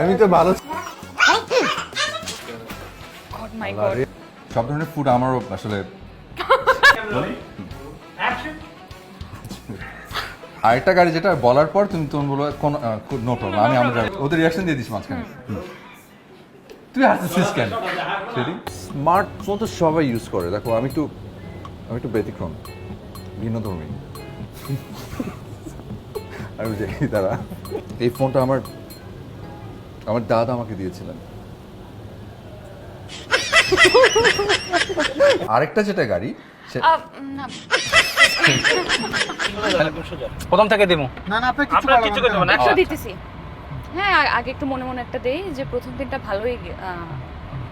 আমি তো ভালো সব ধরনের ফুড আমারও আসলে আরেকটা গাড়ি যেটা বলার পর তুমি বলো নো প্রবলেম আমি আমরা ওদের রিয়াকশন দিয়ে দিস মাঝখানে তুই হাসছিস কেন স্মার্টফোন তো সবাই ইউজ করে দেখো আমি একটু ব্যতিক্রম ভিন্ন ধর্মী আমি দেখি তারা এই ফোনটা আমার দাদা আমাকে দিয়েছিলেন আরেকটা যেটা গাড়ি প্রথম থেকে দেবো না না আপনার কিছু বলবেন না একটা দিতেছি হ্যাঁ আগে একটু মনে মনে একটা দেই যে প্রথম দিনটা ভালোই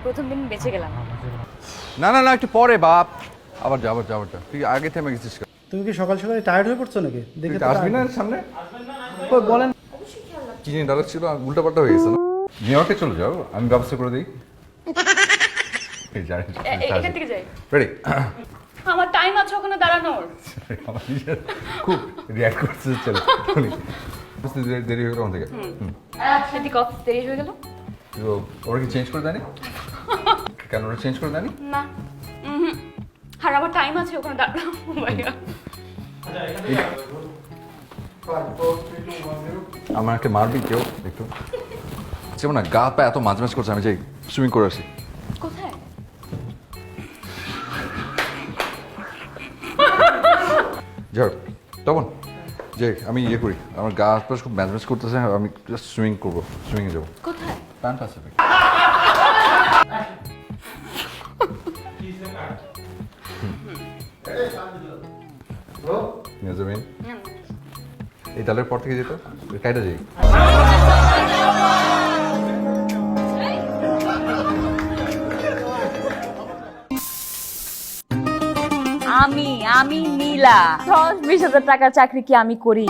প্রথম দিন বেঁচে গেলাম না না না একটু পরে বাপ আবার যা তুই আগে থেমে গেছিস তুমি কি সকাল সকালে টায়ার্ড হয়ে পড়ছো নাকি দেখে তো আসবি না সামনে বলেন কি জানি ডায়লগ ছিল উল্টা পাল্টা হয়ে গেছে না নিউ ইয়র্কে চলে যাও আমি ব্যবস্থা করে দিই এখান থেকে যাই রেডি আমার টাইম আছে ওখানে দাঁড়ানোর খুব রিঅ্যাক্ট করছে চলো দেরি হয়ে গেল ওখান থেকে এদিকে অফিস দেরি হয়ে গেল তো ওরা কি চেঞ্জ করে দেয়নি কেন ওরা চেঞ্জ করে দেয়নি না আর আমার টাইম আছে ওখানে দাঁড়ানো ভাইয়া আমাকে মারবি কেউ একটু যেমন না গা পা এত মাঝ মাঝ করছে আমি যাই সুইমিং করে আসি কোথায় যাও তখন যে আমি ইয়ে করি আমার গা আশপাশ খুব ম্যাচ ম্যাচ করতেছে আমি জাস্ট সুইমিং করবো সুইমিংয়ে যাবো কোথায় প্যান্ট আছে জমিন এই ডালের পর থেকে যেত কাইটা যাই আমি নীলা 10-20 হাজার টাকার চাকরি কি আমি করি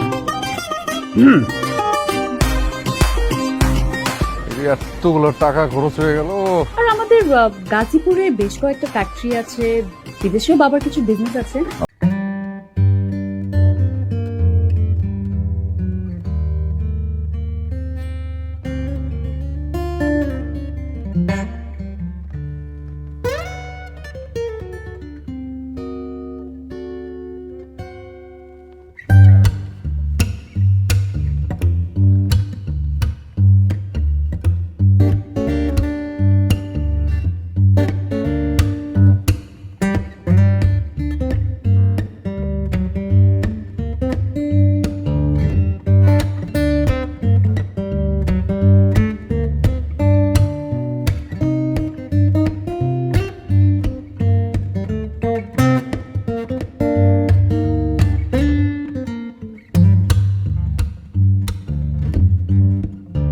এতগুলো টাকা খরচ হয়ে গেল আর আমাদের গাজীপুরে বেশ কয়েকটা ফ্যাক্টরি আছে বিদেশেও বাবার কিছু বিজনেস আছে